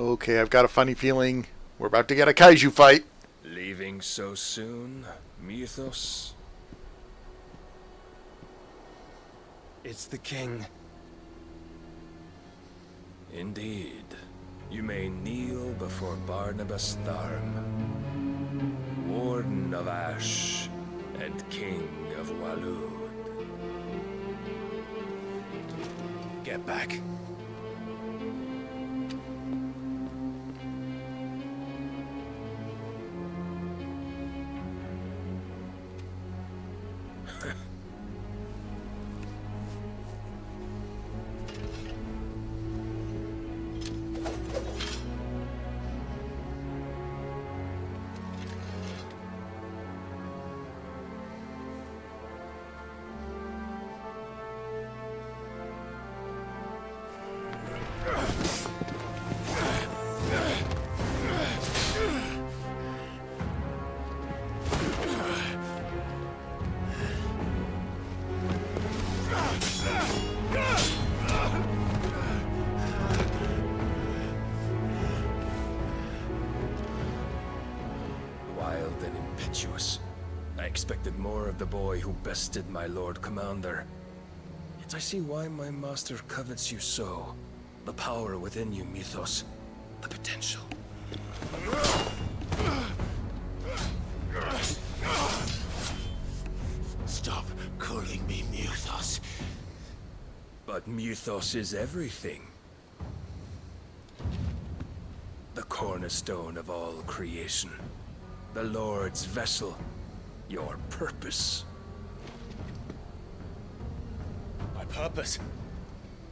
Okay, I've got a funny feeling we're about to get a kaiju fight. Leaving so soon, Métis? It's the king. Indeed. You may kneel before Barnabas Tharm, Warden of Ash and King of Waloed. Get back. Wild and impetuous. I expected more of the boy who bested my Lord Commander. Yet I see why my master covets you so. The power within you, Métis. The potential. Stop calling me Métis. But Métis is everything. The cornerstone of all creation. The Lord's vessel. Your purpose. My purpose?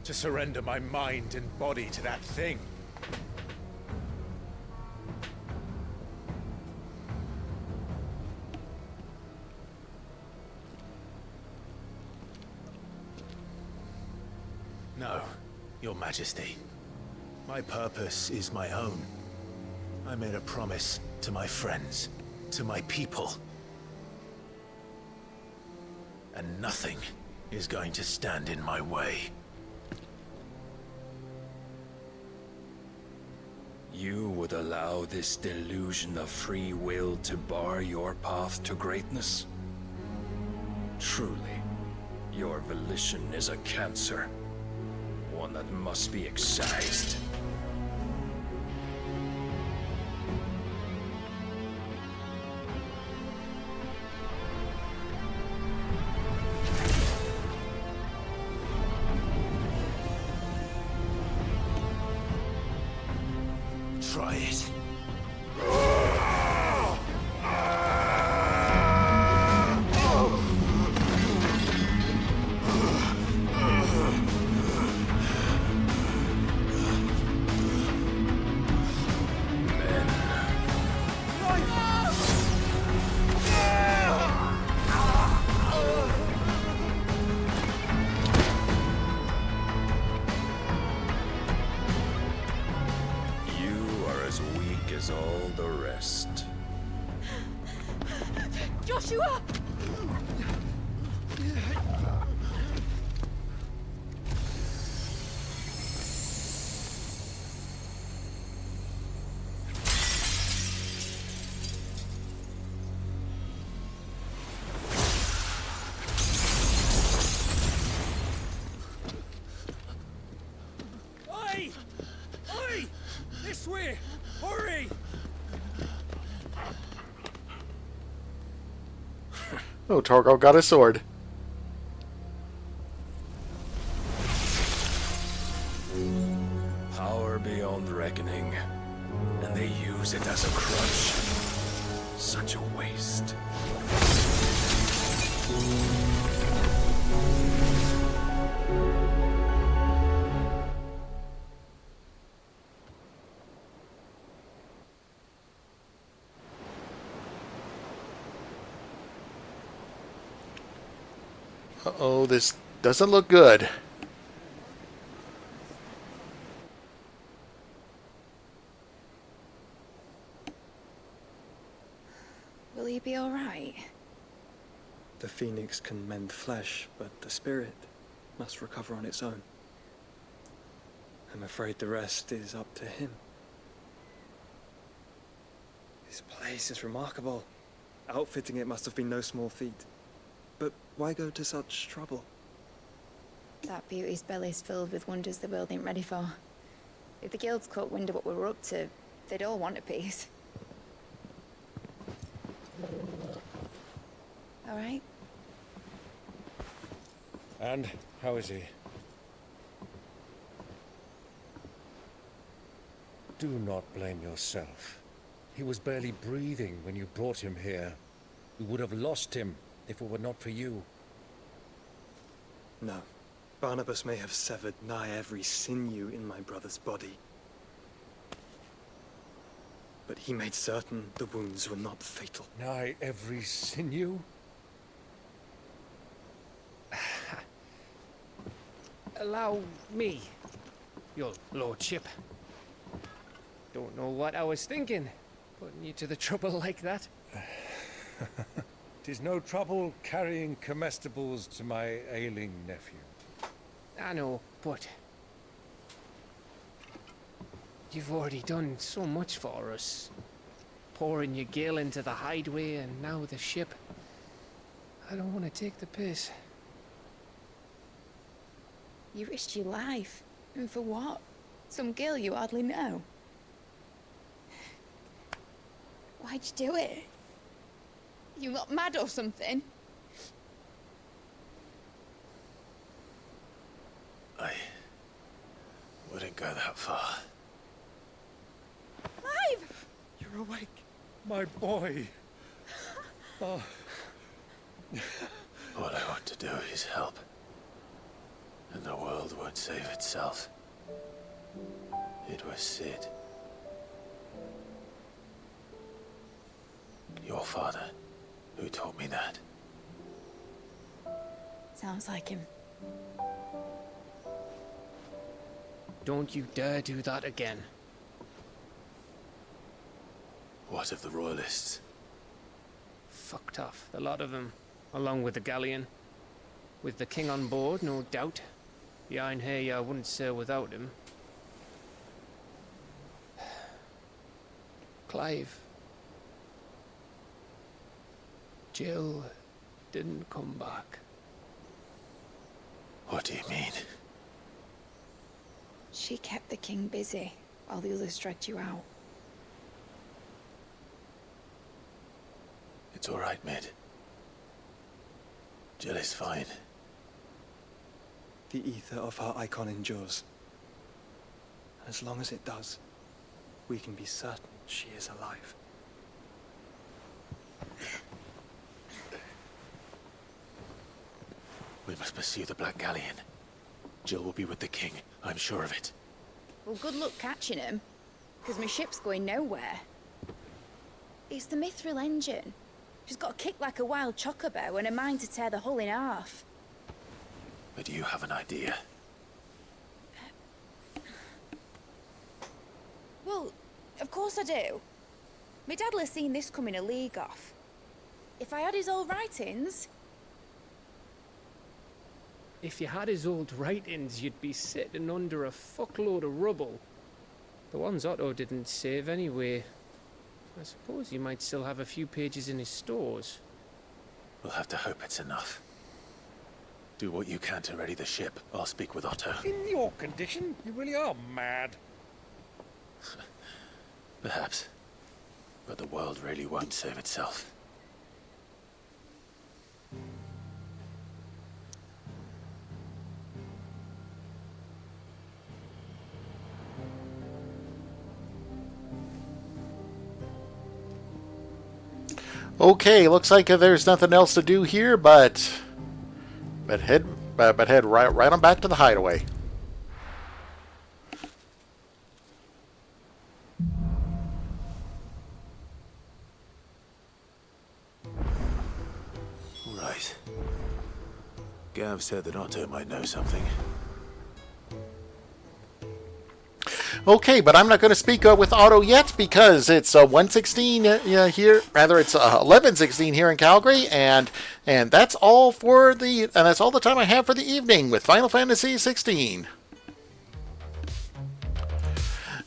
To surrender my mind and body to that thing. No, Your Majesty. My purpose is my own. I made a promise to my friends, to my people. And nothing is going to stand in my way. You would allow this delusion of free will to bar your path to greatness? Truly, your volition is a cancer. One that must be excised. Try it. All the rest. Joshua! Oi! Oi! This way! Hurry! Oh, Torgo got a sword. Power beyond reckoning. And they use it as a crutch. Such a waste. Uh-oh, this doesn't look good. Will you be all right? The phoenix can mend flesh, but the spirit must recover on its own. I'm afraid the rest is up to him. This place is remarkable. Outfitting it must have been no small feat. But why go to such trouble? That beauty's belly's filled with wonders the world ain't ready for. If the guilds caught wind of what we were up to, they'd all want a piece. All right? And how is he? Do not blame yourself. He was barely breathing when you brought him here. We would have lost him if it were not for you. No. Barnabas may have severed nigh every sinew in my brother's body. But he made certain the wounds were not fatal. Nigh every sinew? Allow me, your lordship. Don't know what I was thinking, putting you to the trouble like that. 'Tis no trouble carrying comestibles to my ailing nephew. I know, but you've already done so much for us. Pouring your gale into the hideaway and now the ship. I don't want to take the piss. You risked your life. And for what? Some girl you hardly know. Why'd you do it? You got mad or something? I wouldn't go that far. Clive! You're awake, my boy. Oh. All I want to do is help. And the world won't save itself. It was Sid. Your father, who taught me that. Sounds like him. Don't you dare do that again. What of the royalists? Fucked off, the lot of them, along with the galleon. With the king on board, no doubt. Behind here, I wouldn't sail without him. Clive. Jill didn't come back. What do you mean? She kept the king busy while the others dragged you out. It's all right, Mid. Jill is fine. The ether of her icon endures. And as long as it does, we can be certain she is alive. We must pursue the Black Galleon. Jill will be with the king, I'm sure of it. Well, good luck catching him, because my ship's going nowhere. It's the Mithril engine. She's got a kick like a wild chocobo and a mind to tear the hull in half. But you have an idea. Well, of course I do. My dad'll have seen this coming a league off. If I had his old writings... If you had his old writings, you'd be sitting under a fuckload of rubble. The ones Otto didn't save anyway. I suppose you might still have a few pages in his stores. We'll have to hope it's enough. Do what you can to ready the ship. I'll speak with Otto. In your condition, you really are mad. Perhaps. But the world really won't save itself. Okay, looks like there's nothing else to do here, but head right on back to the hideaway. Right. Gav said that Otto might know something. Okay, but I'm not going to speak with Otto yet because it's 1:16 here. Rather, it's 11:16 here in Calgary, and that's all that's all the time I have for the evening with Final Fantasy XVI.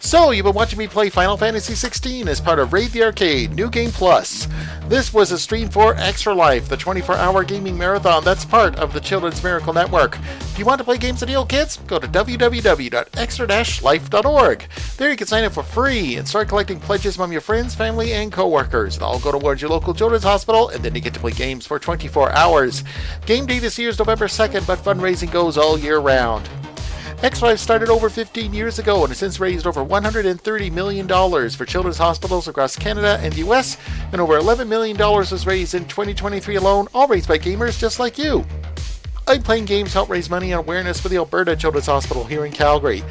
So, you've been watching me play Final Fantasy XVI as part of Raid the Arcade, New Game Plus. This was a stream for Extra Life, the 24-hour gaming marathon that's part of the Children's Miracle Network. If you want to play games a deal, kids, go to www.extra-life.org. There you can sign up for free and start collecting pledges from your friends, family, and co-workers. They'll all go towards your local children's hospital, and then you get to play games for 24 hours. Game day this year is November 2nd, but fundraising goes all year round. Extra Life started over 15 years ago and has since raised over $130 million for children's hospitals across Canada and the US, and over $11 million was raised in 2023 alone, all raised by gamers just like you. I'm Playing Games help raise money and awareness for the Alberta Children's Hospital here in Calgary.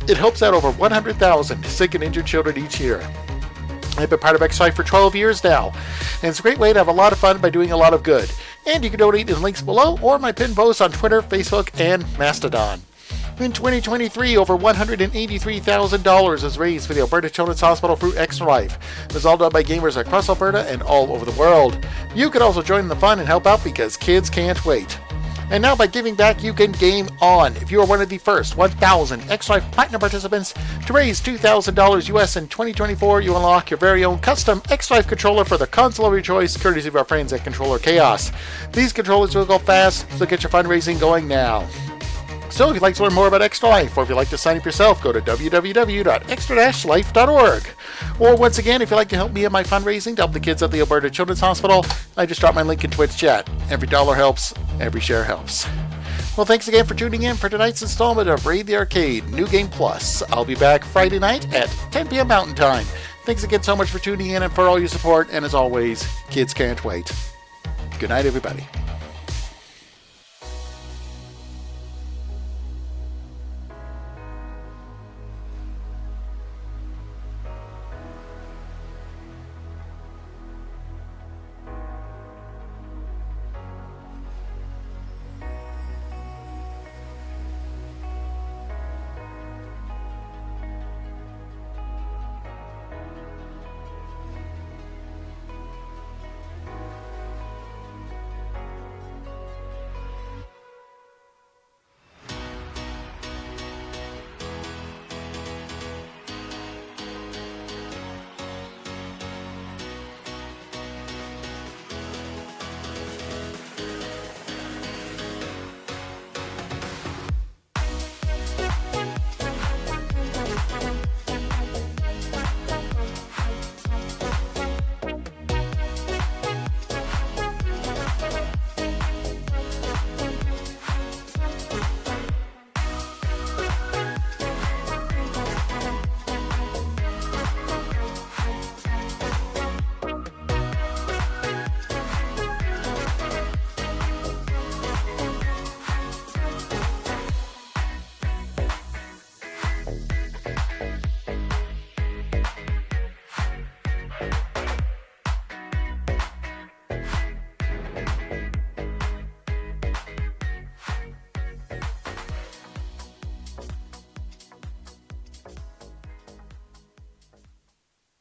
It helps out over 100,000 sick and injured children each year. I've been part of Extra Life for 12 years now, and it's a great way to have a lot of fun by doing a lot of good. And you can donate in the links below or my pinned posts on Twitter, Facebook, and Mastodon. In 2023, over $183,000 is raised for the Alberta Children's Hospital through Extra Life. It was all done by gamers across Alberta and all over the world. You can also join in the fun and help out because kids can't wait. And now by giving back, you can game on. If you are one of the first 1,000 Extra Life Platinum participants to raise $2,000 US in 2024, you unlock your very own custom Extra Life controller for the console of your choice, courtesy of our friends at Controller Chaos. These controllers will go fast, so get your fundraising going now. So if you'd like to learn more about Extra Life, or if you'd like to sign up yourself, go to www.extra-life.org. Or once again, if you'd like to help me in my fundraising to help the kids at the Alberta Children's Hospital, I just dropped my link in Twitch chat. Every dollar helps, every share helps. Well, thanks again for tuning in for tonight's installment of Raid the Arcade, New Game Plus. I'll be back Friday night at 10 p.m. Mountain Time. Thanks again so much for tuning in and for all your support, and as always, kids can't wait. Good night, everybody.